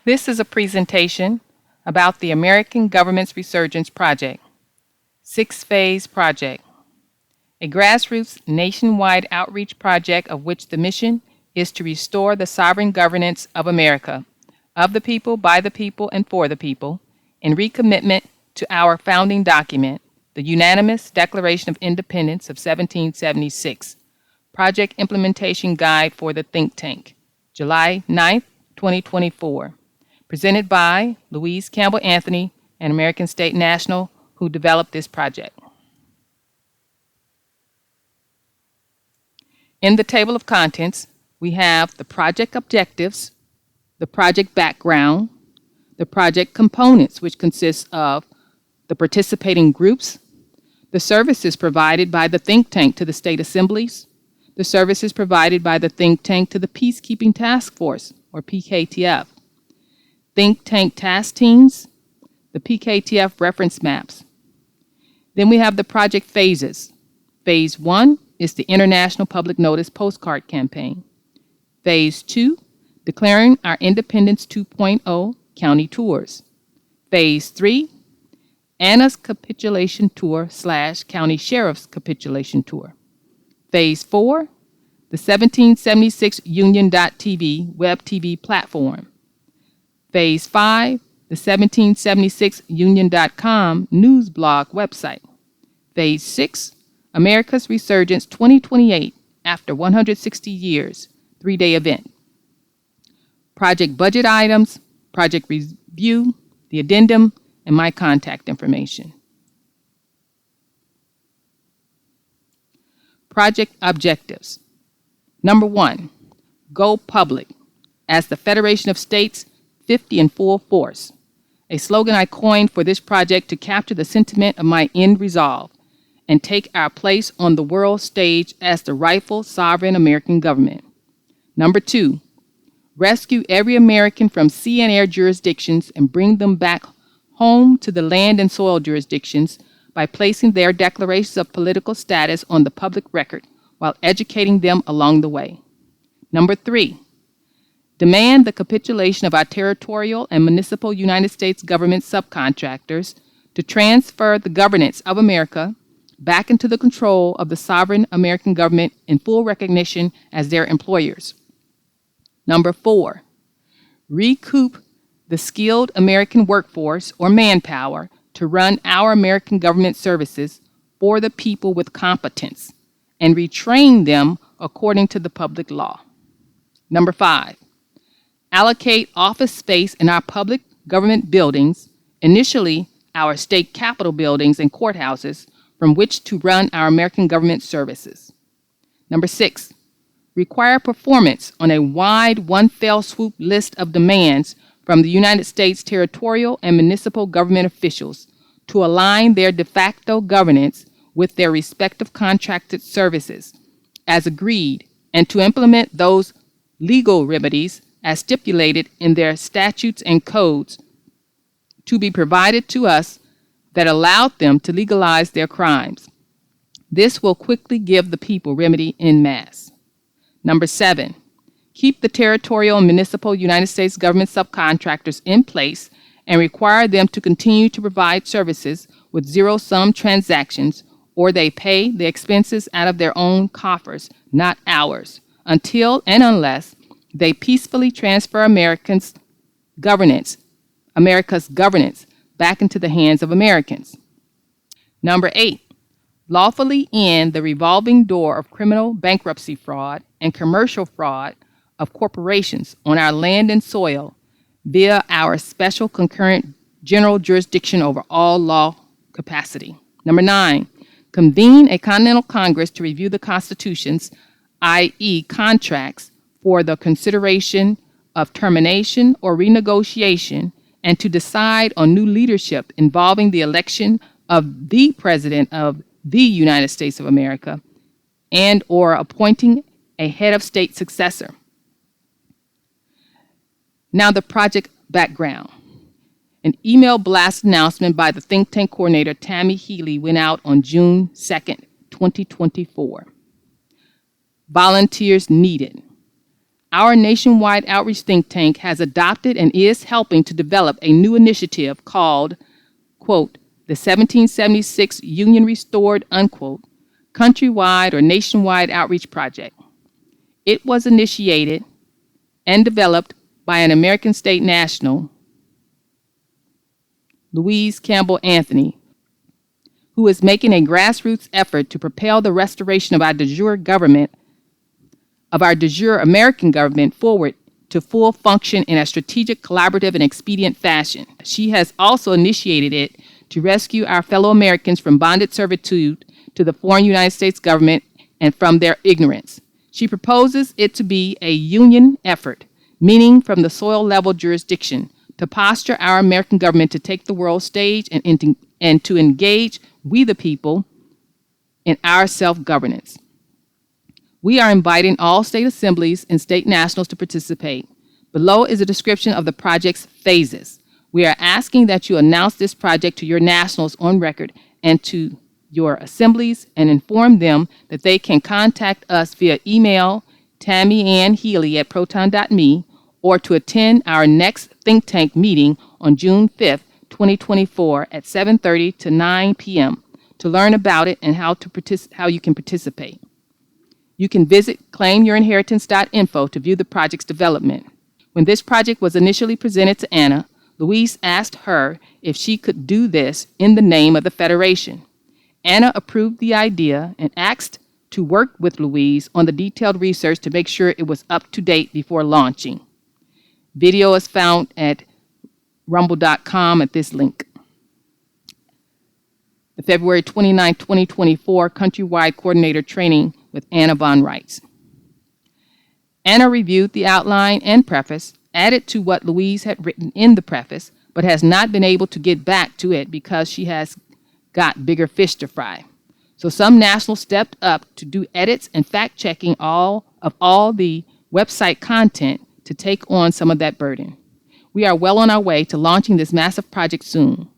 This is a presentation about the American Government's Resurgence Project, six-phase project, a grassroots nationwide outreach project of which the mission is to restore the sovereign governance of America, of the people, by the people, and for the people, in recommitment to our founding document, the Unanimous Declaration of Independence of 1776, Project Implementation Guide for the Think Tank, July 9th, 2024. Presented by Louise Campbell Anthony and American State National, who developed this project. In the table of contents, we have the project objectives, the project background, the project components, which consists of the participating groups, the services provided by the think tank to the state assemblies, the services provided by the think tank to the Peacekeeping Task Force, or PKTF, think tank task teams, the PKTF reference maps. Then we have the project phases. Phase 1 is the International Public Notice Postcard Campaign. Phase 2, Declaring Our Independence 2.0 County Tours. Phase 3, Anna's Capitulation Tour / County Sheriff's Capitulation Tour. Phase 4, the 1776 Union.TV web TV platform. Phase 5, the 1776 Union.com news blog website. Phase 6, America's Resurgence 2028 after 160 years, 3-day event. Project budget items, project review, the addendum, and my contact information. Project objectives. Number 1, go public as the Federation of States 50 in full force, a slogan I coined for this project to capture the sentiment of my end resolve and take our place on the world stage as the rightful sovereign American government. Number 2, rescue every American from sea and air jurisdictions and bring them back home to the land and soil jurisdictions by placing their declarations of political status on the public record while educating them along the way. Number 3, demand the capitulation of our territorial and municipal United States government subcontractors to transfer the governance of America back into the control of the sovereign American government in full recognition as their employers. Number 4, recoup the skilled American workforce or manpower to run our American government services for the people with competence and retrain them according to the public law. Number 5, allocate office space in our public government buildings, initially our state capitol buildings and courthouses, from which to run our American government services. Number 6, require performance on a wide one fell swoop list of demands from the United States territorial and municipal government officials to align their de facto governance with their respective contracted services as agreed and to implement those legal remedies as stipulated in their statutes and codes to be provided to us that allowed them to legalize their crimes. This will quickly give the people remedy en masse. Number 7, keep the territorial and municipal United States government subcontractors in place and require them to continue to provide services with zero-sum transactions, or they pay the expenses out of their own coffers, not ours, until and unless they peacefully transfer America's governance back into the hands of Americans. Number 8, lawfully end the revolving door of criminal bankruptcy fraud and commercial fraud of corporations on our land and soil via our special concurrent general jurisdiction over all law capacity. Number 9, convene a Continental Congress to review the constitutions, i.e. contracts, for the consideration of termination or renegotiation and to decide on new leadership involving the election of the President of the United States of America and or appointing a head of state successor. Now the project background. An email blast announcement by the think tank coordinator Tammy Healy went out on June 2nd, 2024. Volunteers needed. Our nationwide outreach think tank has adopted and is helping to develop a new initiative called, quote, the 1776 Union Restored, unquote, countrywide or nationwide outreach project. It was initiated and developed by an American state national, Louise Campbell Anthony, who is making a grassroots effort to propel the restoration of our de jure American government forward to full function in a strategic, collaborative, and expedient fashion. She has also initiated it to rescue our fellow Americans from bondage servitude to the foreign United States government and from their ignorance. She proposes it to be a union effort, meaning from the soil level jurisdiction, to posture our American government to take the world stage and to engage we the people in our self-governance. We are inviting all state assemblies and state nationals to participate. Below is a description of the project's phases. We are asking that you announce this project to your nationals on record and to your assemblies and inform them that they can contact us via email, tammyannhealy@proton.me, or to attend our next think tank meeting on June 5th, 2024 at 7:30 to 9 p.m. to learn about it and how you can participate. You can visit claimyourinheritance.info to view the project's development. When this project was initially presented to Anna, Louise asked her if she could do this in the name of the Federation. Anna approved the idea and asked to work with Louise on the detailed research to make sure it was up to date before launching. Video is found at rumble.com at this link. The February 29, 2024 Countrywide Coordinator Training with Anna Von Reitz. Anna reviewed the outline and preface, added to what Louise had written in the preface, but has not been able to get back to it because she has got bigger fish to fry. So some nationals stepped up to do edits and fact-checking all the website content to take on some of that burden. We are well on our way to launching this massive project soon.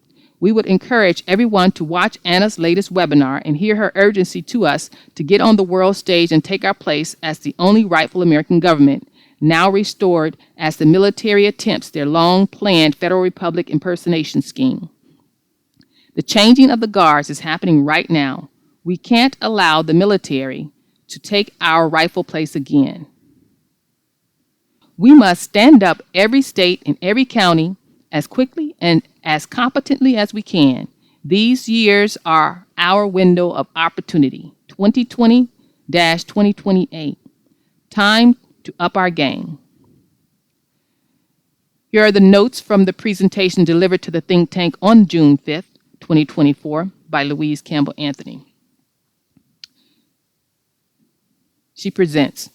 We would encourage everyone to watch Anna's latest webinar and hear her urgency to us to get on the world stage and take our place as the only rightful American government, now restored as the military attempts their long-planned Federal Republic impersonation scheme. The changing of the guards is happening right now. We can't allow the military to take our rightful place again. We must stand up every state and every county as quickly and as competently as we can. These years are our window of opportunity, 2020-2028. Time to up our game. Here are the notes from the presentation delivered to the think tank on June 5th, 2024 by Louise Campbell Anthony. She presents,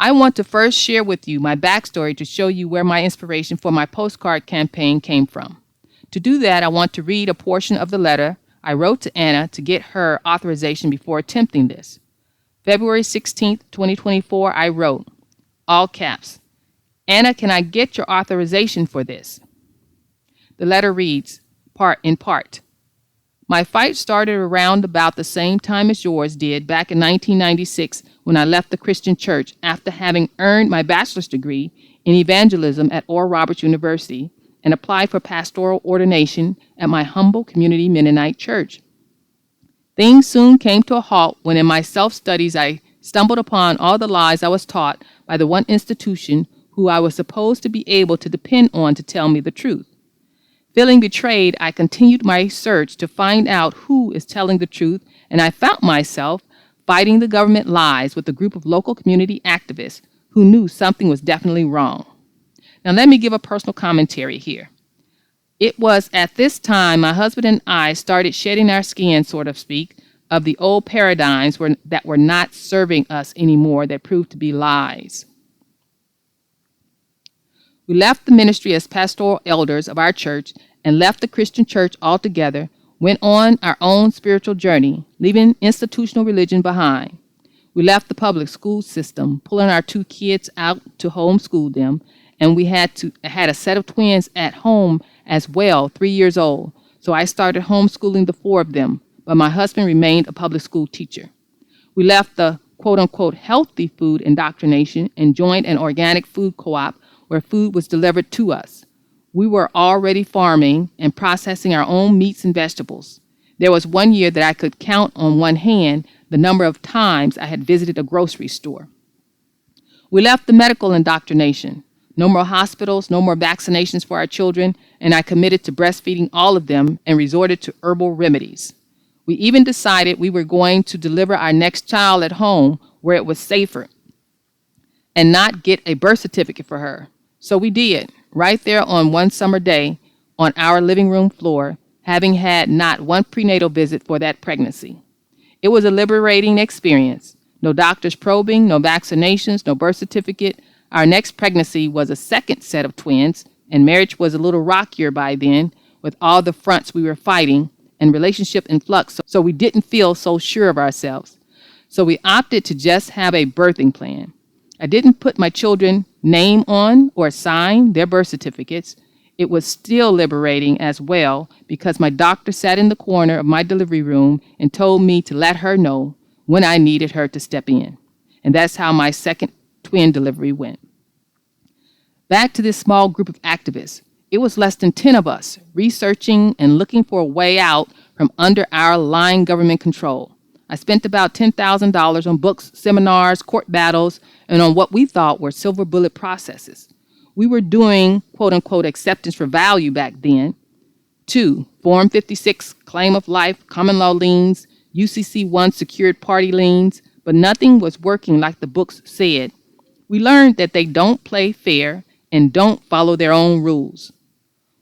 I want to first share with you my backstory to show you where my inspiration for my postcard campaign came from. To do that, I want to read a portion of the letter I wrote to Anna to get her authorization before attempting this. February 16th, 2024, I wrote, all caps, Anna, can I get your authorization for this? The letter reads, in part, my fight started around about the same time as yours did back in 1996 when I left the Christian church after having earned my bachelor's degree in evangelism at Oral Roberts University and applied for pastoral ordination at my humble community Mennonite church. Things soon came to a halt when in my self-studies I stumbled upon all the lies I was taught by the one institution who I was supposed to be able to depend on to tell me the truth. Feeling betrayed, I continued my search to find out who is telling the truth, and I found myself fighting the government lies with a group of local community activists who knew something was definitely wrong. Now, let me give a personal commentary here. It was at this time my husband and I started shedding our skin, so to speak, of the old paradigms that were not serving us anymore that proved to be lies. We left the ministry as pastoral elders of our church and left the Christian church altogether, went on our own spiritual journey, leaving institutional religion behind. We left the public school system, pulling our 2 kids out to homeschool them, and we had a set of twins at home as well, 3 years old. So I started homeschooling the 4 of them, but my husband remained a public school teacher. We left the quote unquote healthy food indoctrination and joined an organic food co-op where food was delivered to us. We were already farming and processing our own meats and vegetables. There was one year that I could count on one hand the number of times I had visited a grocery store. We left the medical indoctrination. No more hospitals, no more vaccinations for our children, and I committed to breastfeeding all of them and resorted to herbal remedies. We even decided we were going to deliver our next child at home where it was safer and not get a birth certificate for her. So we did, right there on one summer day on our living room floor, having had not one prenatal visit for that pregnancy. It was a liberating experience. No doctors probing, no vaccinations, no birth certificate. Our next pregnancy was a second set of twins, and marriage was a little rockier by then with all the fronts we were fighting and relationship in flux, so we didn't feel so sure of ourselves. So we opted to just have a birthing plan. I didn't put my children's name on or sign their birth certificates. It was still liberating as well because my doctor sat in the corner of my delivery room and told me to let her know when I needed her to step in. And that's how my second twin delivery went. Back to this small group of activists. It was less than 10 of us researching and looking for a way out from under our lying government control. I spent about $10,000 on books, seminars, court battles, and on what we thought were silver bullet processes. We were doing, quote unquote, acceptance for value back then. 2, Form 56, claim of life, common law liens, UCC 1 secured party liens, but nothing was working like the books said. We learned that they don't play fair and don't follow their own rules.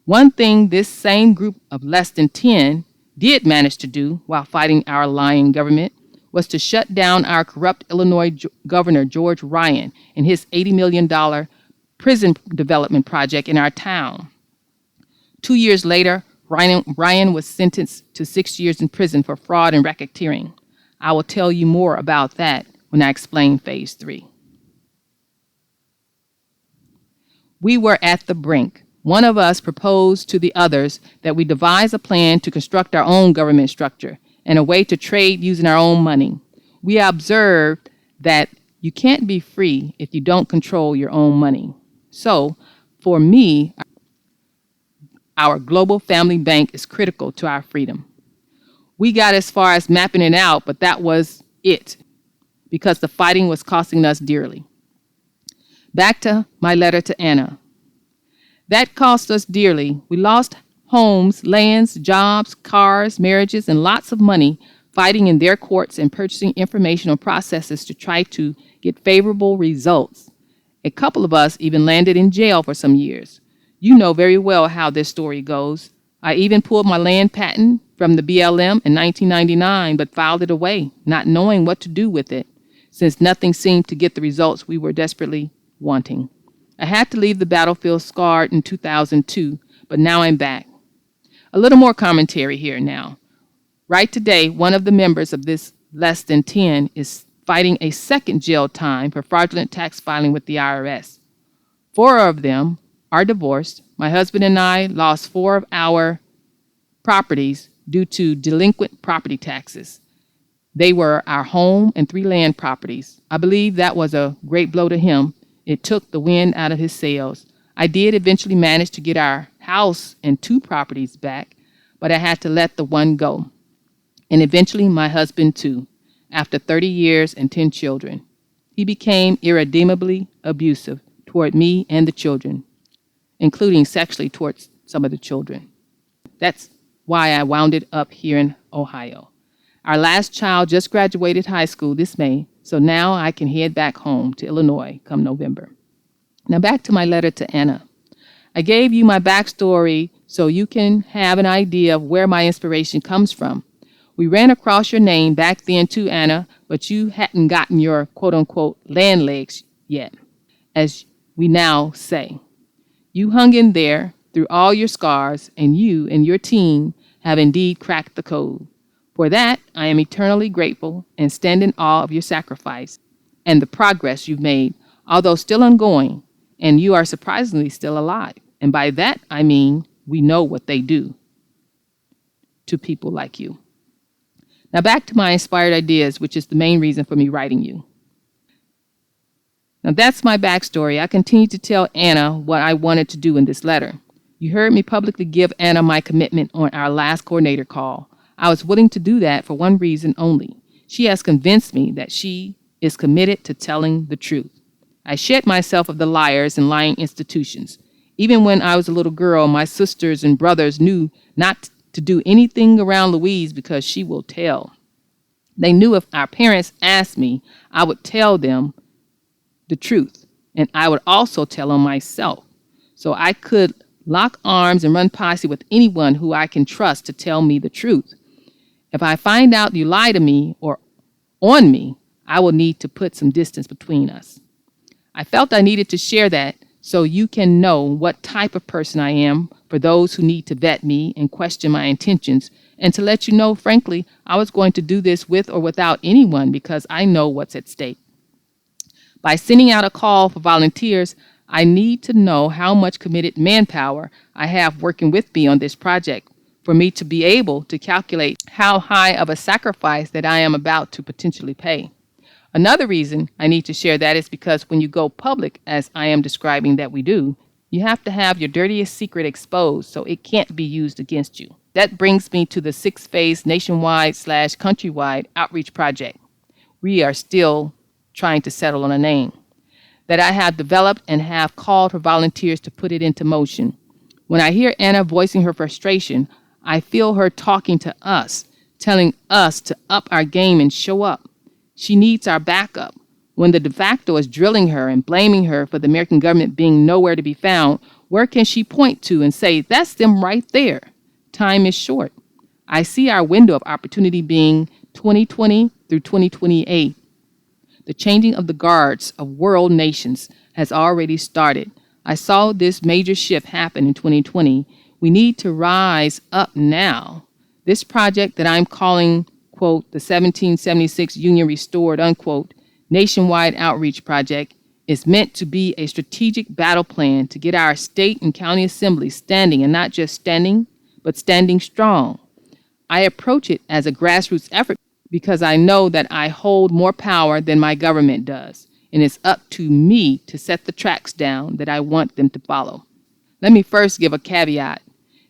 One thing this same group of less than 10 did manage to do while fighting our lying government was to shut down our corrupt Illinois Governor George Ryan and his $80 million prison development project in our town. 2 years later, Ryan was sentenced to 6 years in prison for fraud and racketeering. I will tell you more about that when I explain Phase 3. We were at the brink. One of us proposed to the others that we devise a plan to construct our own government structure and a way to trade using our own money. We observed that you can't be free if you don't control your own money. So, for me, our global family bank is critical to our freedom. We got as far as mapping it out, but that was it, because the fighting was costing us dearly. Back to my letter to Anna. That cost us dearly. We lost homes, lands, jobs, cars, marriages, and lots of money fighting in their courts and purchasing information on processes to try to get favorable results. A couple of us even landed in jail for some years. You know very well how this story goes. I even pulled my land patent from the BLM in 1999, but filed it away, not knowing what to do with it, since nothing seemed to get the results we were desperately wanting. I had to leave the battlefield scarred in 2002, but now I'm back. A little more commentary here now. Right today, one of the members of this less than 10 is fighting a second jail time for fraudulent tax filing with the IRS. 4 of them are divorced. My husband and I lost 4 of our properties due to delinquent property taxes. They were our home and 3 land properties. I believe that was a great blow to him. It took the wind out of his sails. I did eventually manage to get our house and 2 properties back, but I had to let the one go. And eventually my husband too, after 30 years and 10 children. He became irredeemably abusive toward me and the children, including sexually towards some of the children. That's why I wound up here in Ohio. Our last child just graduated high school this May, so now I can head back home to Illinois come November. Now back to my letter to Anna. I gave you my backstory so you can have an idea of where my inspiration comes from. We ran across your name back then too, Anna, but you hadn't gotten your quote-unquote land legs yet, as we now say. You hung in there through all your scars, and you and your team have indeed cracked the code. For that, I am eternally grateful and stand in awe of your sacrifice and the progress you've made, although still ongoing, and you are surprisingly still alive. And by that, I mean we know what they do to people like you. Now back to my inspired ideas, which is the main reason for me writing you. Now that's my backstory. I continued to tell Anna what I wanted to do in this letter. You heard me publicly give Anna my commitment on our last coordinator call. I was willing to do that for one reason only. She has convinced me that she is committed to telling the truth. I shed myself of the liars and lying institutions. Even when I was a little girl, my sisters and brothers knew not to do anything around Louise because she will tell. They knew if our parents asked me, I would tell them the truth, and I would also tell them myself. So I could lock arms and run posse with anyone who I can trust to tell me the truth. If I find out you lie to me or on me, I will need to put some distance between us. I felt I needed to share that so you can know what type of person I am for those who need to vet me and question my intentions, and to let you know, frankly, I was going to do this with or without anyone because I know what's at stake. By sending out a call for volunteers, I need to know how much committed manpower I have working with me on this project for me to be able to calculate how high of a sacrifice that I am about to potentially pay. Another reason I need to share that is because when you go public, as I am describing that we do, you have to have your dirtiest secret exposed so it can't be used against you. That brings me to the 6-phase nationwide/countrywide outreach project. We are still trying to settle on a name that I have developed and have called for volunteers to put it into motion. When I hear Anna voicing her frustration, I feel her talking to us, telling us to up our game and show up. She needs our backup. When the de facto is drilling her and blaming her for the American government being nowhere to be found, where can she point to and say, that's them right there? Time is short. I see our window of opportunity being 2020 through 2028. The changing of the guards of world nations has already started. I saw this major shift happen in 2020. We need to rise up now. This project that I'm calling, quote, the 1776 Union Restored, unquote, nationwide outreach project is meant to be a strategic battle plan to get our state and county assemblies standing, and not just standing, but standing strong. I approach it as a grassroots effort because I know that I hold more power than my government does, and it's up to me to set the tracks down that I want them to follow. Let me first give a caveat.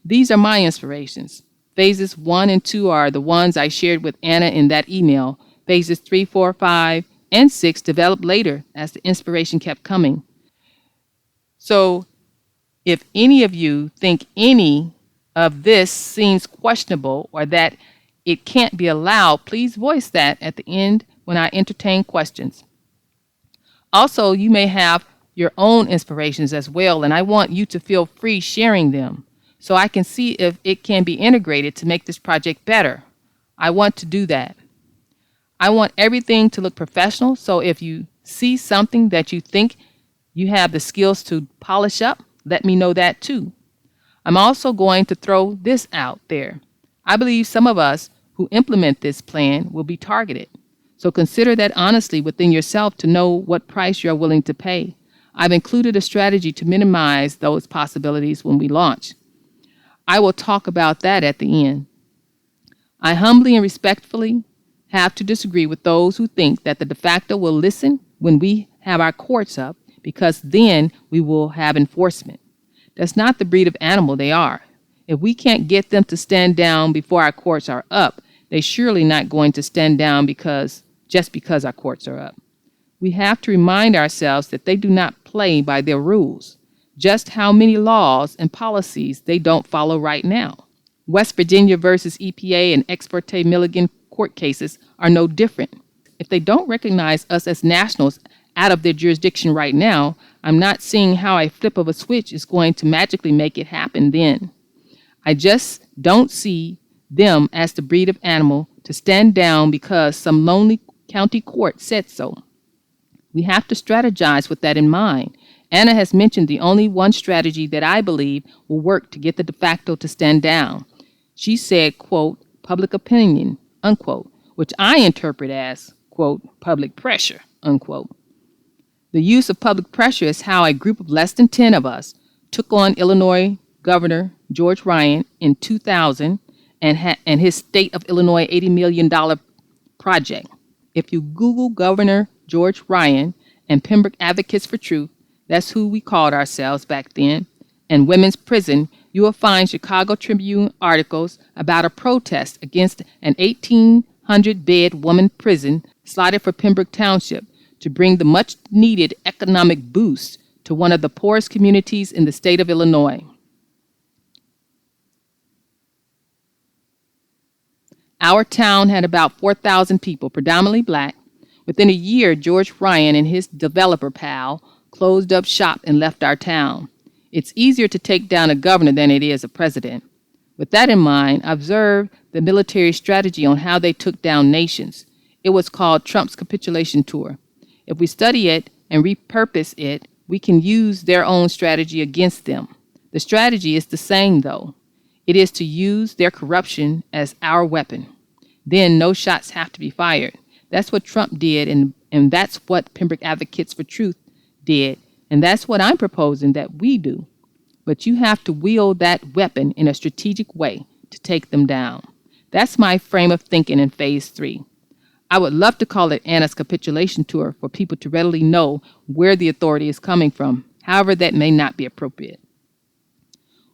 These are my inspirations. Phases 1 and 2 are the ones I shared with Anna in that email. Phases 3, 4, 5, and 6 developed later as the inspiration kept coming. So if any of you think any of this seems questionable or that it can't be allowed, please voice that at the end when I entertain questions. Also, you may have your own inspirations as well, and I want you to feel free sharing them so I can see if it can be integrated to make this project better. I want to do that. I want everything to look professional, so if you see something that you think you have the skills to polish up, let me know that too. I'm also going to throw this out there. I believe some of us who implement this plan will be targeted. So consider that honestly within yourself to know what price you're willing to pay. I've included a strategy to minimize those possibilities when we launch. I will talk about that at the end. I humbly and respectfully have to disagree with those who think that the de facto will listen when we have our courts up, because then we will have enforcement. That's not the breed of animal they are. If we can't get them to stand down before our courts are up, they're surely not going to stand down just because our courts are up. We have to remind ourselves that they do not play by their rules. Just how many laws and policies they don't follow right now. West Virginia versus EPA and Ex parte Milligan court cases are no different. If they don't recognize us as nationals out of their jurisdiction right now, I'm not seeing how a flip of a switch is going to magically make it happen then. I just don't see them as the breed of animal to stand down because some lonely county court said so. We have to strategize with that in mind. Anna has mentioned the only one strategy that I believe will work to get the de facto to stand down. She said, quote, public opinion, unquote, which I interpret as, quote, public pressure, unquote. The use of public pressure is how a group of less than 10 of us took on Illinois Governor George Ryan in 2000 and his state of Illinois $80 million project. If you Google Governor George Ryan and Pembroke Advocates for Truth, that's who we called ourselves back then, and women's prison, you will find Chicago Tribune articles about a protest against an 1,800-bed woman prison slotted for Pembroke Township to bring the much-needed economic boost to one of the poorest communities in the state of Illinois. Our town had about 4,000 people, predominantly black. Within a year, George Ryan and his developer pal closed up shop and left our town. It's easier to take down a governor than it is a president. With that in mind, observe the military strategy on how they took down nations. It was called Trump's capitulation tour. If we study it and repurpose it, we can use their own strategy against them. The strategy is the same, though. It is to use their corruption as our weapon. Then no shots have to be fired. That's what Trump did, and that's what Pembroke Advocates for Truth did, and that's what I'm proposing that we do. But you have to wield that weapon in a strategic way to take them down. That's my frame of thinking in Phase 3. I would love to call it Anna's capitulation tour for people to readily know where the authority is coming from. However, that may not be appropriate.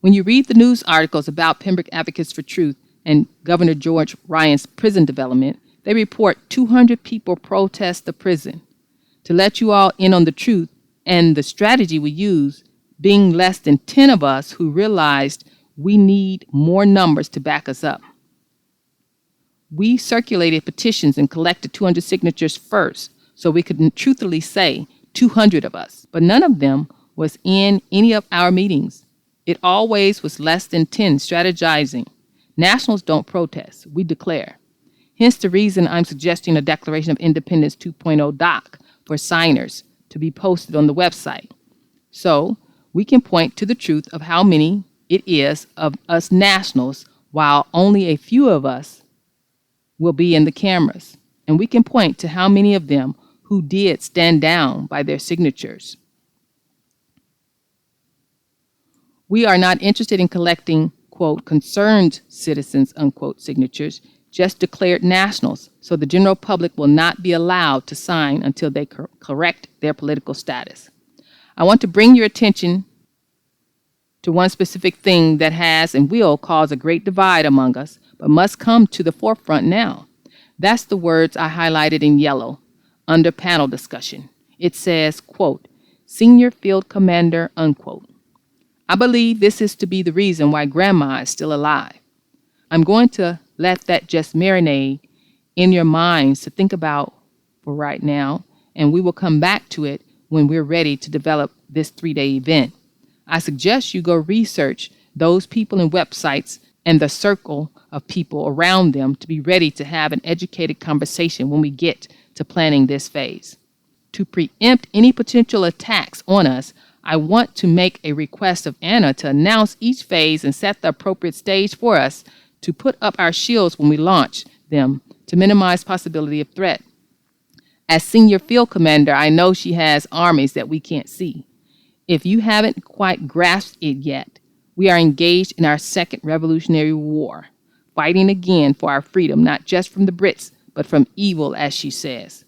When you read the news articles about Pembroke Advocates for Truth and Governor George Ryan's prison development, they report 200 people protest the prison. To let you all in on the truth and the strategy we use, being less than 10 of us who realized we need more numbers to back us up. We circulated petitions and collected 200 signatures first, so we could truthfully say 200 of us, but none of them was in any of our meetings. It always was less than 10 strategizing. Nationals don't protest, we declare. Hence the reason I'm suggesting a Declaration of Independence 2.0 doc for signers to be posted on the website. So we can point to the truth of how many it is of us nationals, while only a few of us will be in the cameras. And we can point to how many of them who did stand down by their signatures. We are not interested in collecting, quote, concerned citizens, unquote, signatures, just declared nationals, so the general public will not be allowed to sign until they correct their political status. I want to bring your attention to one specific thing that has and will cause a great divide among us, but must come to the forefront now. That's the words I highlighted in yellow under panel discussion. It says, quote, Senior Field Commander, unquote. I believe this is to be the reason why Grandma is still alive. I'm going to let that just marinate in your minds to think about for right now, and we will come back to it when we're ready to develop this 3-day event. I suggest you go research those people and websites and the circle of people around them to be ready to have an educated conversation when we get to planning this phase. To preempt any potential attacks on us, I want to make a request of Anna to announce each phase and set the appropriate stage for us to put up our shields when we launch them to minimize possibility of threat. As Senior Field Commander, I know she has armies that we can't see. If you haven't quite grasped it yet, we are engaged in our second Revolutionary War, fighting again for our freedom, not just from the Brits, but from evil, as she says.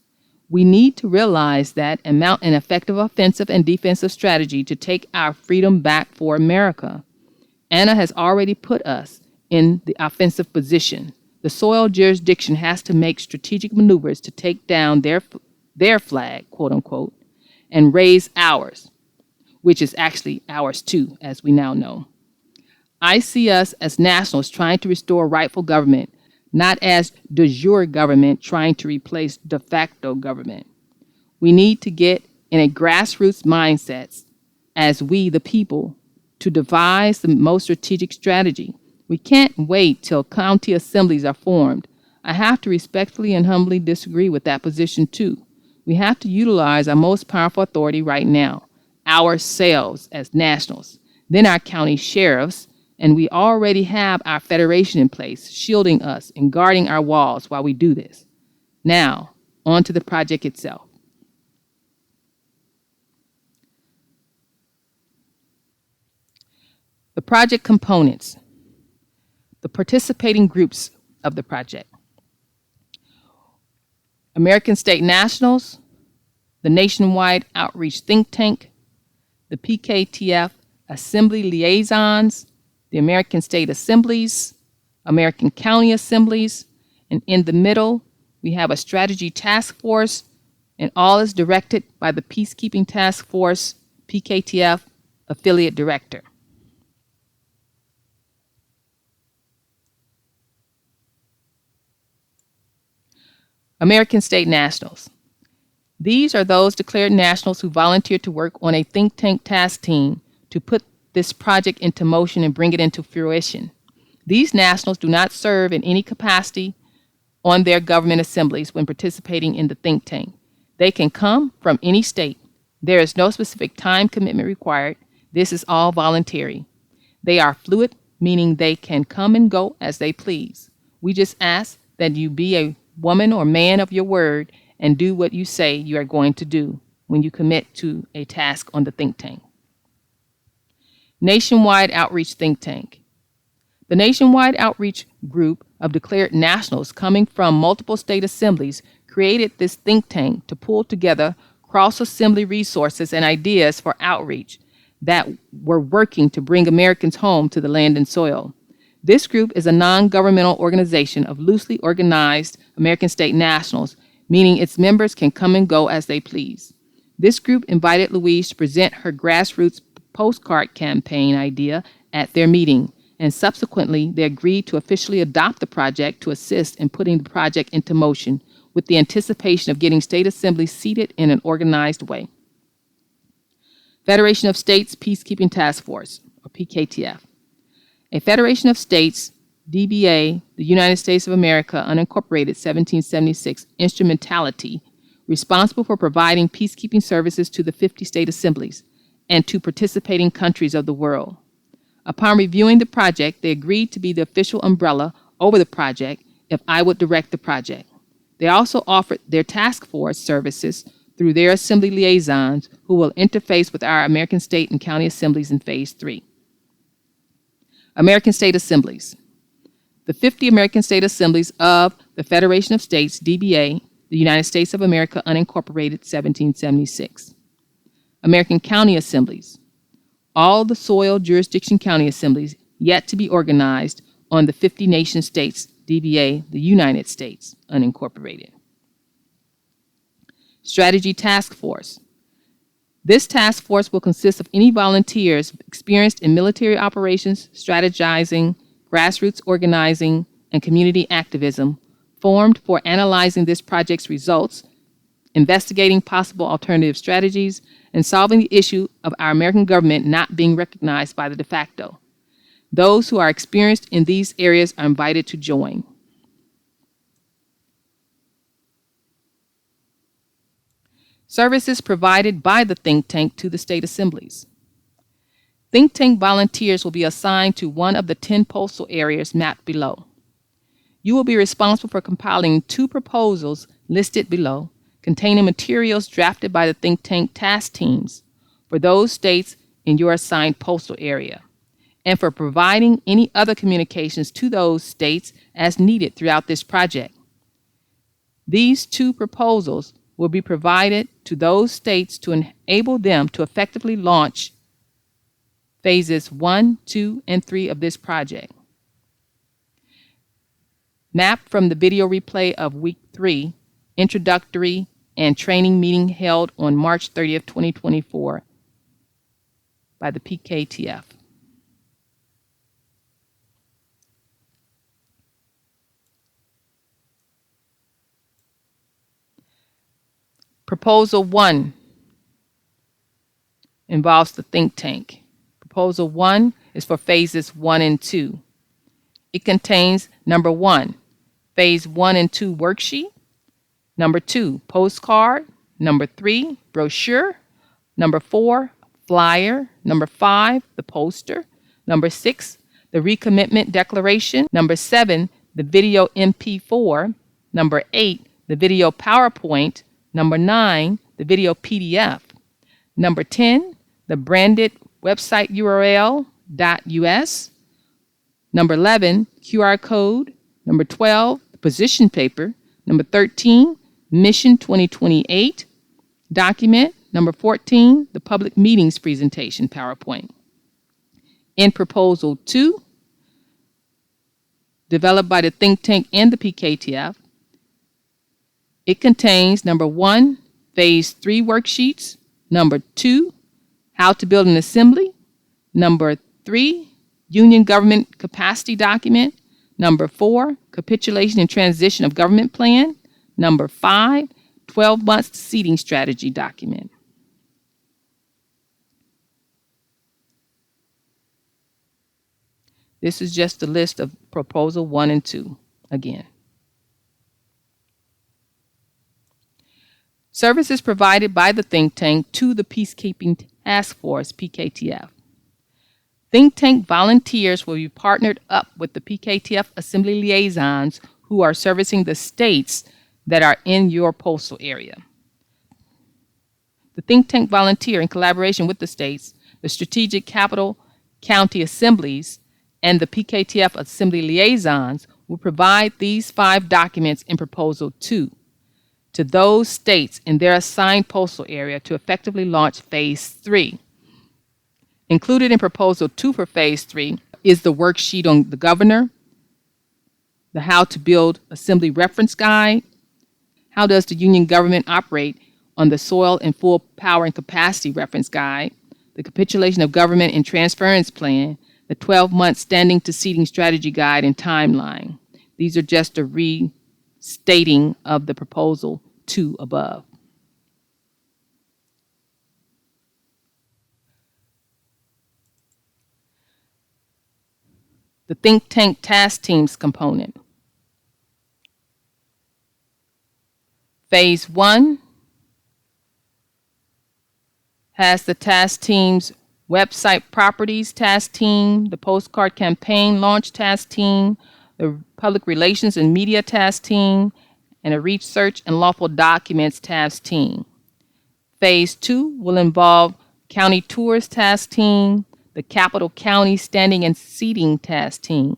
We need to realize that and mount an effective offensive and defensive strategy to take our freedom back for America. Anna has already put us in the offensive position. The soil jurisdiction has to make strategic maneuvers to take down their flag, quote unquote, and raise ours, which is actually ours too, as we now know. I see us as nationals trying to restore rightful government, not as de jure government trying to replace de facto government. We need to get in a grassroots mindset as we, the people, to devise the most strategic strategy. We can't wait till county assemblies are formed. I have to respectfully and humbly disagree with that position too. We have to utilize our most powerful authority right now, ourselves as nationals, then our county sheriffs, and we already have our federation in place, shielding us and guarding our walls while we do this. Now, on to the project itself. The project components. The participating groups of the project: American State Nationals, the Nationwide Outreach Think Tank, the PKTF Assembly Liaisons, the American State Assemblies, American County Assemblies, and in the middle, we have a strategy task force, and all is directed by the Peacekeeping Task Force, PKTF affiliate director. American State Nationals. These are those declared nationals who volunteered to work on a think tank task team to put this project into motion and bring it into fruition. These nationals do not serve in any capacity on their government assemblies when participating in the think tank. They can come from any state. There is no specific time commitment required. This is all voluntary. They are fluid, meaning they can come and go as they please. We just ask that you be a woman or man of your word and do what you say you are going to do when you commit to a task on the think tank. Nationwide Outreach Think Tank. The Nationwide Outreach Group of declared nationals coming from multiple state assemblies created this think tank to pull together cross-assembly resources and ideas for outreach that were working to bring Americans home to the land and soil. This group is a non-governmental organization of loosely organized American state nationals, meaning its members can come and go as they please. This group invited Louise to present her grassroots postcard campaign idea at their meeting, and subsequently they agreed to officially adopt the project to assist in putting the project into motion with the anticipation of getting state assemblies seated in an organized way. Federation of States Peacekeeping Task Force, or PKTF. A Federation of States, DBA, the United States of America, unincorporated 1776 instrumentality, responsible for providing peacekeeping services to the 50 state assemblies and to participating countries of the world. Upon reviewing the project, they agreed to be the official umbrella over the project if I would direct the project. They also offered their task force services through their assembly liaisons who will interface with our American state and county assemblies in Phase 3. American State Assemblies. The 50 American State Assemblies of the Federation of States, DBA, the United States of America, unincorporated 1776. American County Assemblies. All the soil jurisdiction county assemblies yet to be organized on the 50 nation states, DBA, the United States, unincorporated. Strategy Task Force. This task force will consist of any volunteers experienced in military operations, strategizing, grassroots organizing, and community activism, formed for analyzing this project's results, investigating possible alternative strategies, and solving the issue of our American government not being recognized by the de facto. Those who are experienced in these areas are invited to join. Services provided by the think tank to the state assemblies. Think tank volunteers will be assigned to one of the 10 postal areas mapped below. You will be responsible for compiling 2 proposals listed below, containing materials drafted by the think tank task teams for those states in your assigned postal area, and for providing any other communications to those states as needed throughout this project. These 2 proposals will be provided to those states to enable them to effectively launch phases 1, 2, and 3 of this project. Map from the video replay of Week 3, Introductory and Training Meeting held on March 30th, 2024 by the PKTF. Proposal 1 involves the think tank. Proposal 1 is for phases 1 and 2. It contains number 1, phase 1 and 2 worksheet, number 2, postcard, number 3, brochure, number 4, flyer, number 5, the poster, number 6, the recommitment declaration, number 7, the video MP4, number 8, the video PowerPoint, number 9, the video PDF. Number 10, the branded website URL .us. Number 11, QR code. Number 12, position paper. Number 13, Mission 2028 document. Number 14, the public meetings presentation PowerPoint. In Proposal 2, developed by the think tank and the PKTF, it contains number 1, Phase 3 worksheets. Number 2, how to build an assembly. Number 3, union government capacity document. Number 4, capitulation and transition of government plan. Number 5, 12-month seating strategy document. This is just a list of Proposal 1 and 2 again. Services provided by the think tank to the Peacekeeping Task Force, PKTF. Think tank volunteers will be partnered up with the PKTF Assembly liaisons who are servicing the states that are in your postal area. The think tank volunteer in collaboration with the states, the strategic capital county assemblies, and the PKTF Assembly liaisons will provide these 5 documents in Proposal 2 to those states in their assigned postal area to effectively launch Phase 3. Included in Proposal 2 for Phase 3 is the worksheet on the governor, the How to Build Assembly Reference Guide, How Does the Union Government Operate on the Soil and Full Power and Capacity Reference Guide, the Capitulation of Government and Transference Plan, the 12-month Standing to Seating Strategy Guide and Timeline. These are just a restating of the Proposal 2 above. The think tank task teams component. Phase 1 has the task team's website properties task team, the postcard campaign launch task team, the public relations and media task team, and a research and lawful documents task team. Phase 2 will involve county tours task team, the capital county standing and seating task team.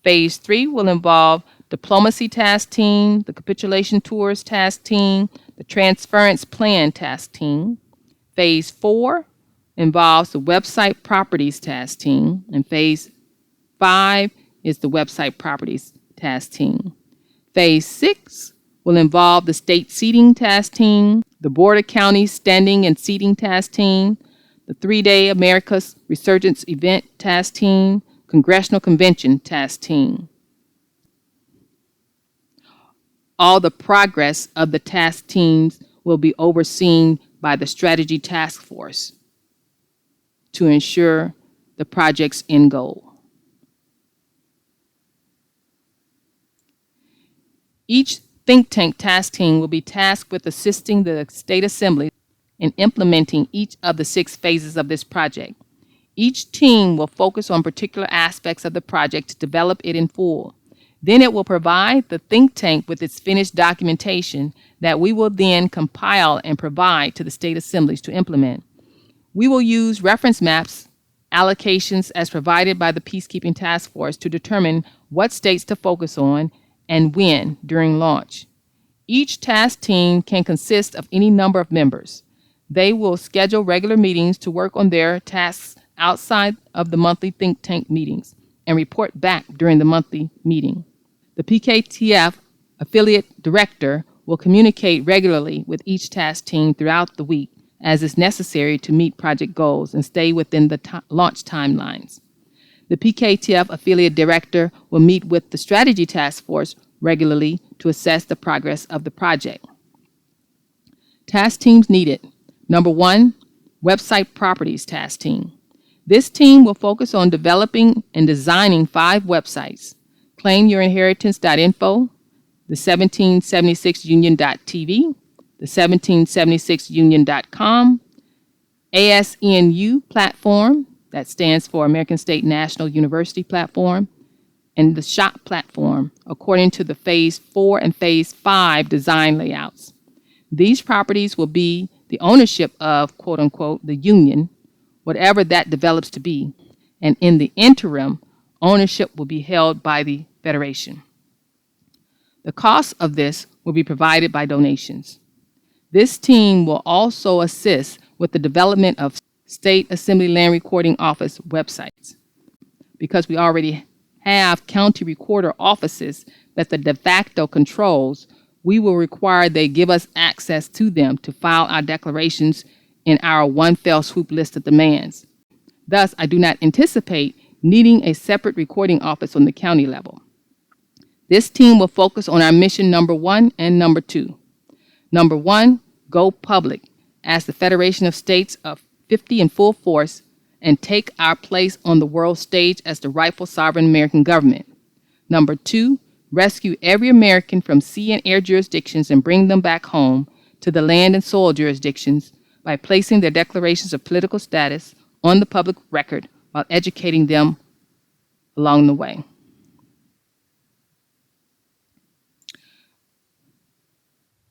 Phase 3 will involve diplomacy task team, the capitulation tours task team, the transference plan task team. Phase 4 involves the website properties task team, and Phase 5 is the website properties task team. Phase 6 will involve the state seating task team, the Board of Counties standing and seating task team, the 3-day America's Resurgence event task team, Congressional Convention task team. All the progress of the task teams will be overseen by the Strategy Task Force to ensure the project's end goal. Each think tank task team will be tasked with assisting the state assembly in implementing each of the 6 phases of this project. Each team will focus on particular aspects of the project to develop it in full. Then it will provide the think tank with its finished documentation that we will then compile and provide to the state assemblies to implement. We will use reference maps, allocations as provided by the Peacekeeping Task Force to determine what states to focus on and when during launch. Each task team can consist of any number of members. They will schedule regular meetings to work on their tasks outside of the monthly think tank meetings and report back during the monthly meeting. The PKTF affiliate director will communicate regularly with each task team throughout the week as is necessary to meet project goals and stay within the launch timelines. The PKTF affiliate director will meet with the Strategy Task Force regularly to assess the progress of the project. Task teams needed. Number 1, website properties task team. This team will focus on developing and designing 5 websites: claimyourinheritance.info, the 1776union.tv, the 1776union.com, ASNU platform, that stands for American State National University platform, and the SHOP platform, according to the Phase 4 and Phase 5 design layouts. These properties will be the ownership of, quote unquote, the union, whatever that develops to be, and in the interim, ownership will be held by the Federation. The cost of this will be provided by donations. This team will also assist with the development of State Assembly Land Recording Office websites. Because we already have county recorder offices that the de facto controls, we will require they give us access to them to file our declarations in our one fell swoop list of demands. Thus, I do not anticipate needing a separate recording office on the county level. This team will focus on our mission number 1 and number 2. Number 1, go public as the Federation of States of 50 in full force and take our place on the world stage as the rightful sovereign American government. Number 2, rescue every American from sea and air jurisdictions and bring them back home to the land and soil jurisdictions by placing their declarations of political status on the public record while educating them along the way.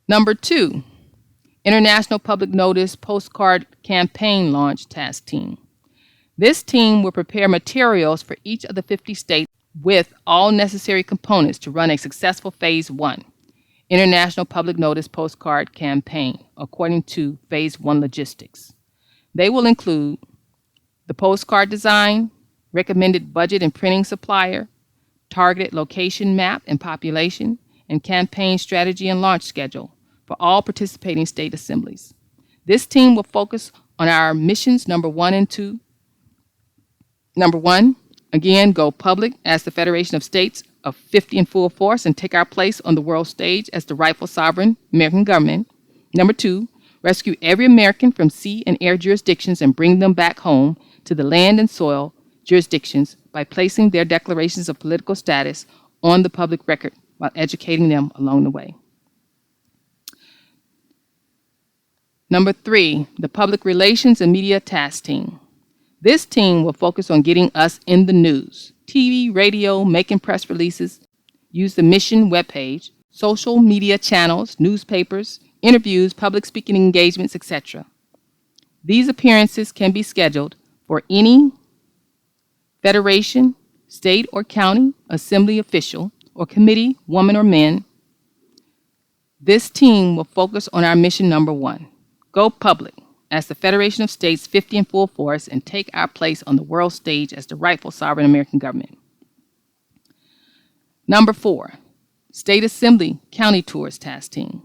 Number 2, International Public Notice Postcard Campaign Launch Task Team. This team will prepare materials for each of the 50 states with all necessary components to run a successful Phase 1 International Public Notice Postcard Campaign according to Phase 1 logistics. They will include the postcard design, recommended budget and printing supplier, targeted location map and population, and campaign strategy and launch schedule for all participating state assemblies. This team will focus on our missions number 1 and 2. Number 1, again, go public as the Federation of States of 50 in full force and take our place on the world stage as the rightful sovereign American government. Number 2, rescue every American from sea and air jurisdictions and bring them back home to the land and soil jurisdictions by placing their declarations of political status on the public record while educating them along the way. Number 3, the Public Relations and Media Task Team. This team will focus on getting us in the news, TV, radio, making press releases, use the mission webpage, social media channels, newspapers, interviews, public speaking engagements, etc. These appearances can be scheduled for any federation, state or county, assembly official, or committee, woman or man. This team will focus on our mission number 1. Go public as the Federation of States 50 in full force and take our place on the world stage as the rightful sovereign American government. Number 4, State Assembly County Tours Task Team.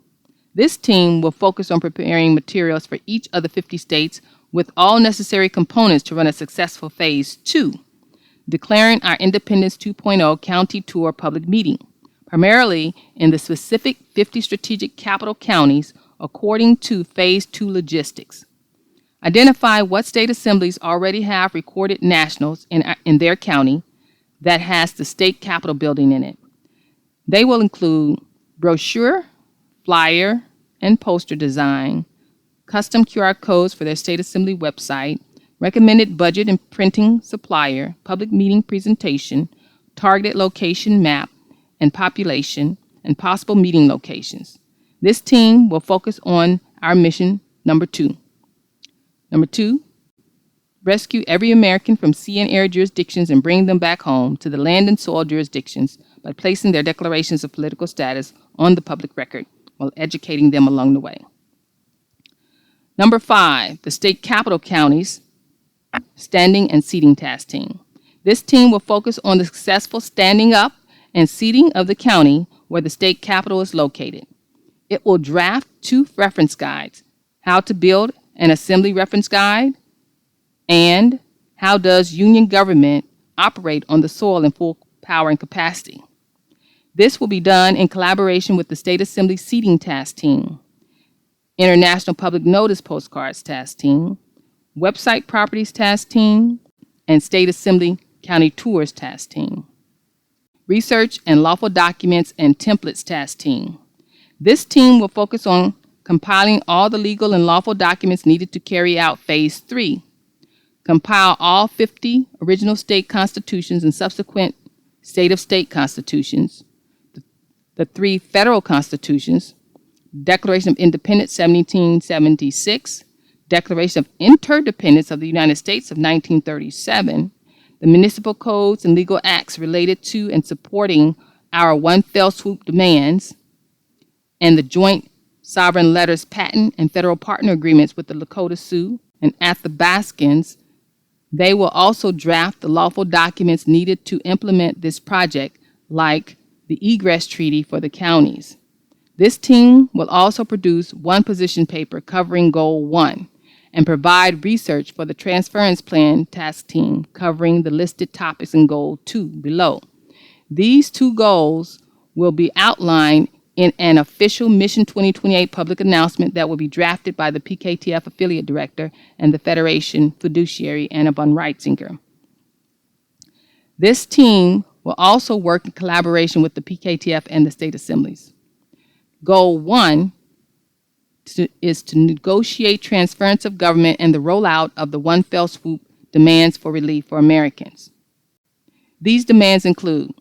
This team will focus on preparing materials for each of the 50 states with all necessary components to run a successful Phase 2, declaring our Independence 2.0 County Tour public meeting, primarily in the specific 50 strategic capital counties according to Phase 2 logistics. Identify what state assemblies already have recorded nationals in their county that has the state capitol building in it. They will include brochure, flyer, and poster design, custom QR codes for their state assembly website, recommended budget and printing supplier, public meeting presentation, targeted location map and population, and possible meeting locations. This team will focus on our mission number 2. Number 2, rescue every American from sea and air jurisdictions and bring them back home to the land and soil jurisdictions by placing their declarations of political status on the public record while educating them along the way. Number 5, the state capital counties standing and seating task team. This team will focus on the successful standing up and seating of the county where the state capital is located. It will draft 2 reference guides, how to build an assembly reference guide and how does union government operate on the soil in full power and capacity. This will be done in collaboration with the State Assembly Seating Task Team, International Public Notice Postcards Task Team, Website Properties Task Team, and State Assembly County Tours Task Team, Research and Lawful Documents and Templates Task Team. This team will focus on compiling all the legal and lawful documents needed to carry out Phase 3, compile all 50 original state constitutions and subsequent state-of-state constitutions, the 3 federal constitutions, Declaration of Independence 1776, Declaration of Interdependence of the United States of 1937, the municipal codes and legal acts related to and supporting our one fell swoop demands, and the joint sovereign letters patent and federal partner agreements with the Lakota Sioux and Athabascans. They will also draft the lawful documents needed to implement this project, like the egress treaty for the counties. This team will also produce one position paper covering Goal 1 and provide research for the transference plan task team covering the listed topics in Goal 2 below. These two goals will be outlined in an official Mission 2028 public announcement that will be drafted by the PKTF affiliate director and the Federation fiduciary, Anna von Reitzinger. This team will also work in collaboration with the PKTF and the state assemblies. Goal 1 is to negotiate transference of government and the rollout of the one fell swoop demands for relief for Americans. These demands include: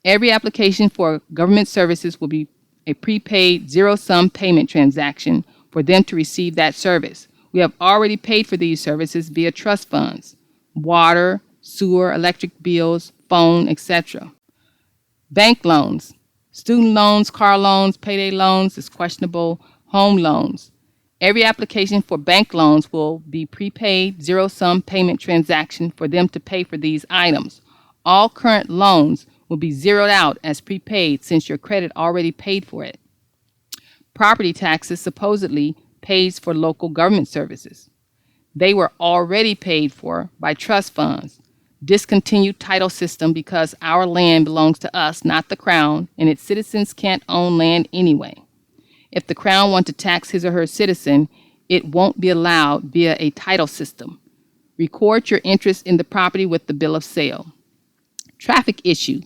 every application for government services will be a prepaid zero-sum payment transaction for them to receive that service. We have already paid for these services via trust funds, water, sewer, electric bills, phone, etc. Bank loans, student loans, car loans, payday loans is questionable, home loans. Every application for bank loans will be prepaid zero-sum payment transaction for them to pay for these items. All current loans will be zeroed out as prepaid since your credit already paid for it. Property taxes supposedly pays for local government services. They were already paid for by trust funds. Discontinued title system because our land belongs to us, not the Crown, and its citizens can't own land anyway. If the Crown wants to tax his or her citizen, it won't be allowed via a title system. Record your interest in the property with the bill of sale. Traffic issue.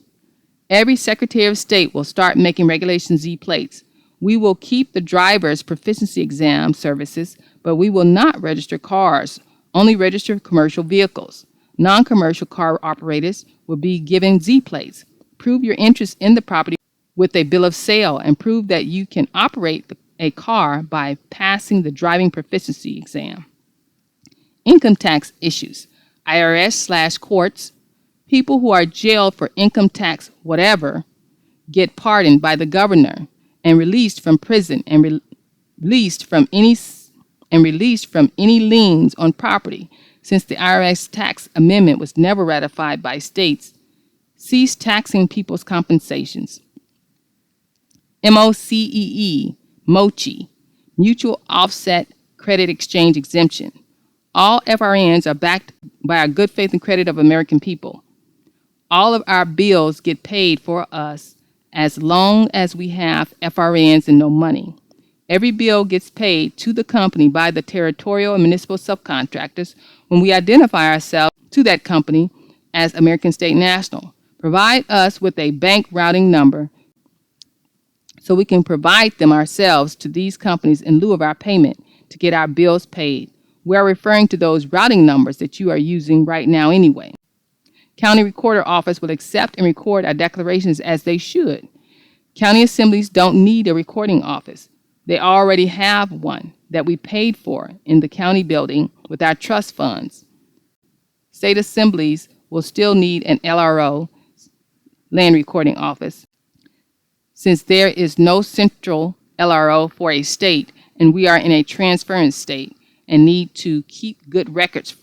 Every Secretary of State will start making Regulation Z plates. We will keep the driver's proficiency exam services, but we will not register cars, only register commercial vehicles. Non-commercial car operators will be given Z plates. Prove your interest in the property with a bill of sale and prove that you can operate a car by passing the driving proficiency exam. Income tax issues. IRS/courts. People who are jailed for income tax whatever get pardoned by the governor and released from prison and released from any liens on property. Since the IRS tax amendment was never ratified by states, cease taxing people's compensations. MOCEE, Mutual Offset Credit Exchange Exemption. All FRNs are backed by our good faith and credit of American people. All of our bills get paid for us as long as we have FRNs and no money. Every bill gets paid to the company by the territorial and municipal subcontractors when we identify ourselves to that company as American State National. Provide us with a bank routing number so we can provide them ourselves to these companies in lieu of our payment to get our bills paid. We are referring to those routing numbers that you are using right now anyway. County Recorder Office will accept and record our declarations as they should. County assemblies don't need a recording office. They already have one that we paid for in the county building with our trust funds. State assemblies will still need an LRO, land recording office, since there is no central LRO for a state and we are in a transference state and need to keep good records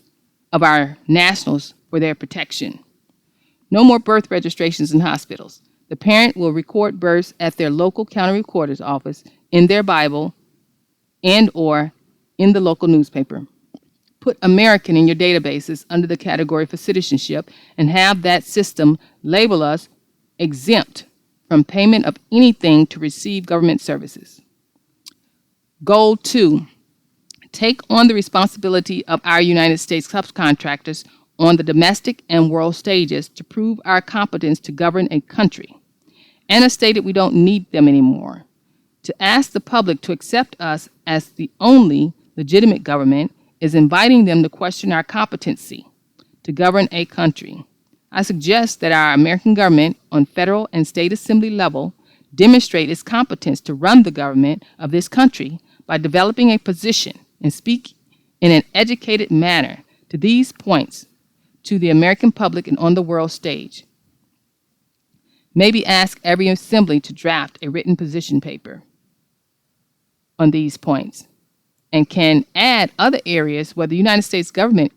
of our nationals for their protection. No more birth registrations in hospitals. The parent will record births at their local county recorder's office, in their Bible, and or in the local newspaper. Put American in your databases under the category for citizenship and have that system label us exempt from payment of anything to receive government services. Goal 2, take on the responsibility of our United States subcontractors on the domestic and world stages to prove our competence to govern a country. Anna stated we don't need them anymore. To ask the public to accept us as the only legitimate government is inviting them to question our competency to govern a country. I suggest that our American government on federal and state assembly level demonstrate its competence to run the government of this country by developing a position and speak in an educated manner to these points. to the American public and on the world stage. Maybe ask every assembly to draft a written position paper on these points, and can add other areas where the United States government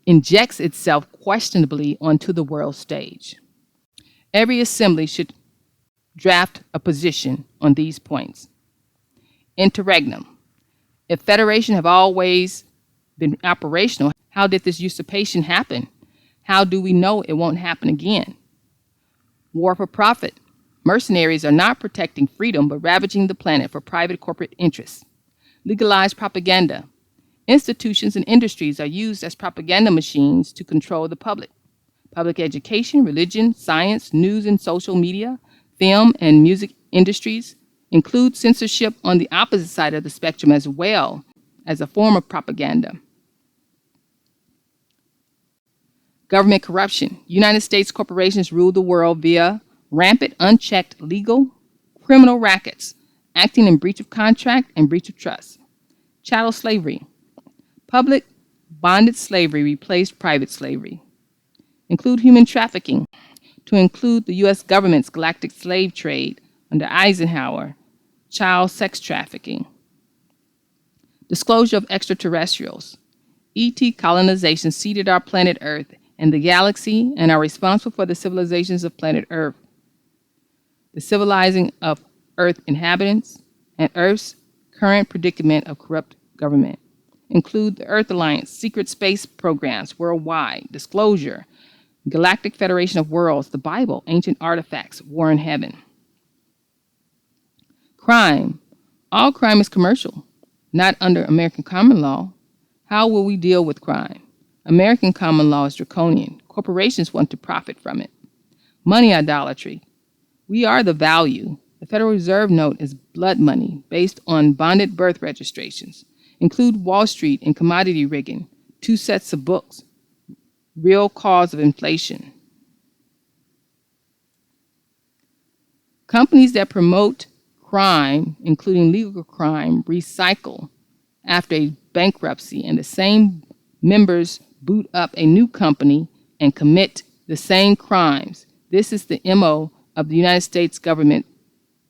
injects itself questionably onto the world stage. Every assembly should draft a position on these points. Interregnum. If federation have always been operational, how did this usurpation happen? How do we know it won't happen again? War for profit. Mercenaries are not protecting freedom, but ravaging the planet for private corporate interests. Legalized propaganda. Institutions and industries are used as propaganda machines to control the public. Public education, religion, science, news and social media, film and music industries include censorship on the opposite side of the spectrum as well as a form of propaganda. Government corruption. United States corporations rule the world via rampant, unchecked legal, criminal rackets, acting in breach of contract and breach of trust. Chattel slavery. Public bonded slavery replaced private slavery. Include human trafficking, to include the U.S. government's galactic slave trade under Eisenhower, child sex trafficking. Disclosure of extraterrestrials. ET colonization seeded our planet Earth and the galaxy and are responsible for the civilizations of planet Earth, the civilizing of Earth inhabitants, and Earth's current predicament of corrupt government. Include the Earth Alliance, secret space programs worldwide, disclosure, Galactic Federation of Worlds, the Bible, ancient artifacts, war in heaven. Crime. All crime is commercial, not under American common law. How will we deal with crime? American common law is draconian. Corporations want to profit from it. Money idolatry. We are the value. The Federal Reserve note is blood money based on bonded birth registrations. Include Wall Street and commodity rigging, 2 sets of books, real cause of inflation. Companies that promote crime, including legal crime, recycle after a bankruptcy, and the same members boot up a new company and commit the same crimes. This is the MO of the United States government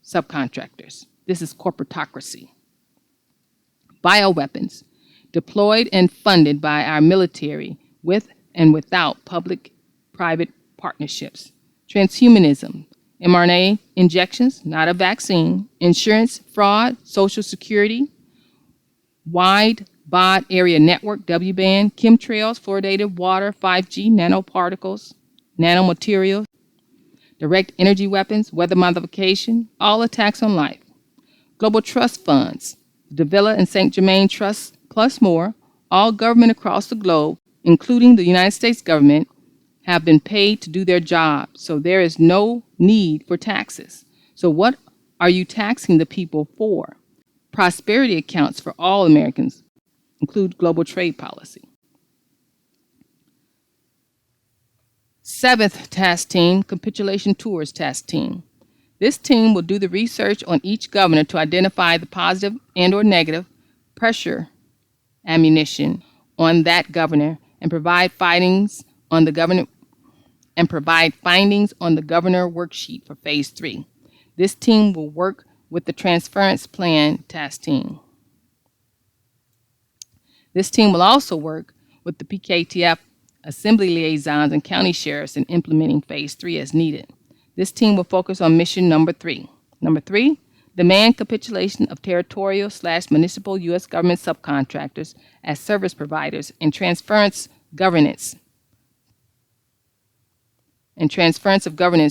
subcontractors. This is corporatocracy. Bioweapons, deployed and funded by our military with and without public-private partnerships. Transhumanism, mRNA injections, not a vaccine. Insurance fraud, Social Security, wide BOD area network, W-band, chemtrails, fluoridated water, 5G, nanoparticles, nanomaterials, direct energy weapons, weather modification, all attacks on life. Global trust funds, the Davila and St. Germain Trusts, plus more, all government across the globe, including the United States government, have been paid to do their job, so there is no need for taxes. So what are you taxing the people for? Prosperity accounts for all Americans, include global trade policy. 7th task team, capitulation tours task team. This team will do the research on each governor to identify the positive and or negative pressure ammunition on that governor and provide findings on the governor worksheet for phase 3. This team will work with the transference plan task team. This team will also work with the PKTF assembly liaisons and county sheriffs in implementing phase 3 as needed. This team will focus on mission number 3. Number 3, demand capitulation of territorial/municipal U.S. government subcontractors as service providers and transference of governance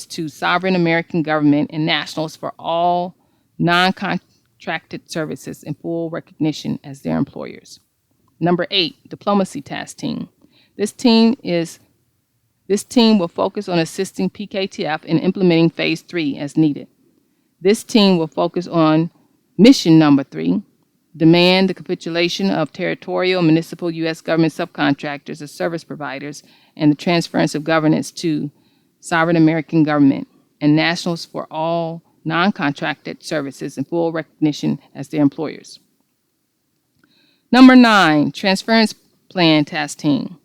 to sovereign American government and nationals for all non-contracted services in full recognition as their employers. Number 8, diplomacy task team. This team will focus on assisting PKTF in implementing phase 3 as needed. This team will focus on mission number 3, demand the capitulation of territorial municipal U.S. government subcontractors as service providers and the transference of governance to sovereign American government and nationals for all non-contracted services in full recognition as their employers. Number 9, transference plan task team.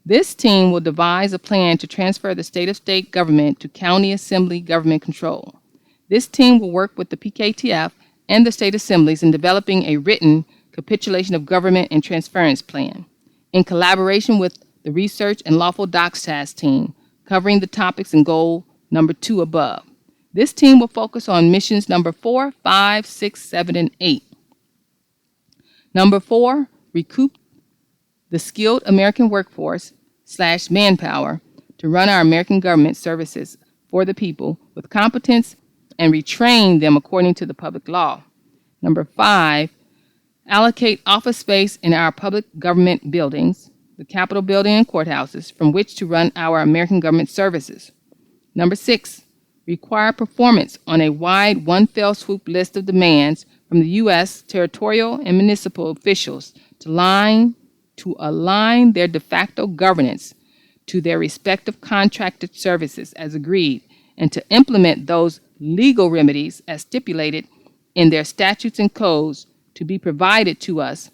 This team will devise a plan to transfer the state government to county assembly government control. This team will work with the PKTF and the state assemblies in developing a written capitulation of government and transference plan, in collaboration with the Research and Lawful Docs Task Team, covering the topics in goal number 2 above. This team will focus on missions number 4, 5, 6, 7, and 8. Number 4, recoup the skilled American workforce / manpower to run our American government services for the people with competence and retrain them according to the public law. Number 5, allocate office space in our public government buildings, the Capitol building and courthouses, from which to run our American government services. Number 6, require performance on a wide one fell swoop list of demands from the U.S. territorial and municipal officials to align their de facto governance to their respective contracted services as agreed, and to implement those legal remedies as stipulated in their statutes and codes to be provided to us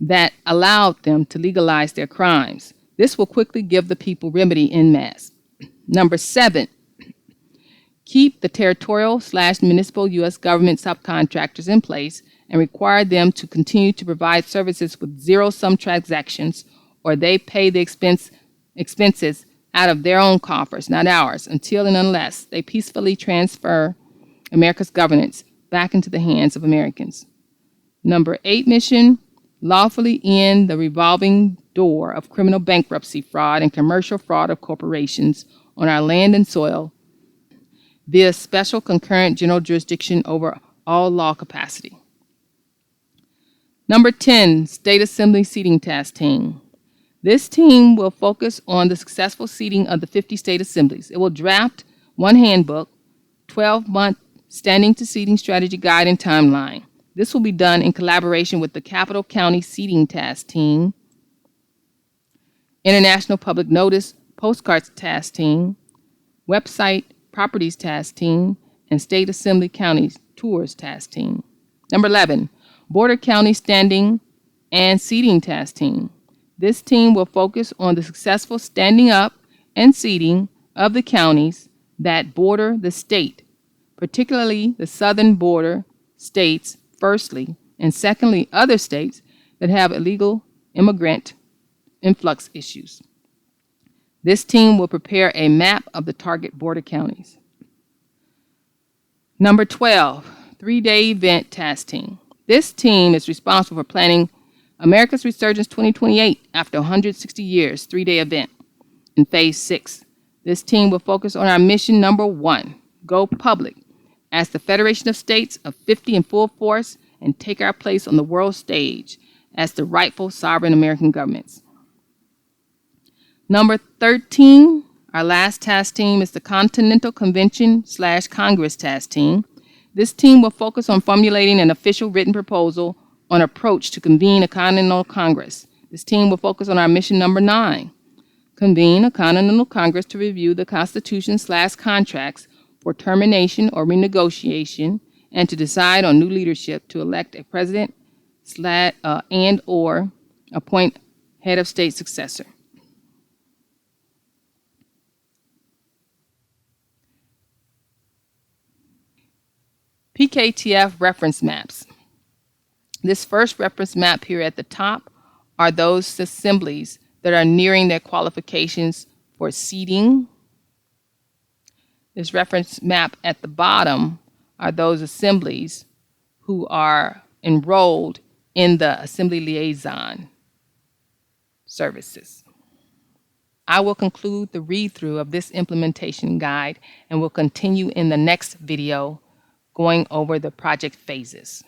that allowed them to legalize their crimes. This will quickly give the people remedy en masse. Number 7, keep the territorial / municipal U.S. government subcontractors in place and require them to continue to provide services with zero-sum transactions, or they pay the expenses out of their own coffers, not ours, until and unless they peacefully transfer America's governance back into the hands of Americans. Number 8 mission, lawfully end the revolving door of criminal bankruptcy fraud and commercial fraud of corporations on our land and soil via special concurrent general jurisdiction over all law capacity. Number 10, State Assembly Seating Task Team. This team will focus on the successful seating of the 50 state assemblies. It will draft one handbook, 12-month standing to seating strategy guide and timeline. This will be done in collaboration with the Capital County Seating Task Team, International Public Notice Postcards Task Team, Website Properties Task Team, and State Assembly Counties Tours Task Team. Number 11, Border County Standing and Seating Task Team. This team will focus on the successful standing up and seating of the counties that border the state, particularly the southern border states, firstly, and secondly, other states that have illegal immigrant influx issues. This team will prepare a map of the target border counties. Number 12, 3-day event task team. This team is responsible for planning America's Resurgence 2028 after 160 years, 3-day event. In Phase 6, this team will focus on our mission number 1, go public, as the Federation of States of 50 in full force and take our place on the world stage as the rightful sovereign American governments. Number 13, our last task team is the Continental Convention / Congress task team. This team will focus on formulating an official written proposal on approach to convene a Continental Congress. This team will focus on our mission number 9, convene a Continental Congress to review the Constitution / contracts for termination or renegotiation, and to decide on new leadership to elect a president and or appoint head of state successor. PKTF reference maps. This first reference map here at the top are those assemblies that are nearing their qualifications for seating. This reference map at the bottom are those assemblies who are enrolled in the Assembly Liaison services. I will conclude the read-through of this implementation guide and will continue in the next video going over the project phases.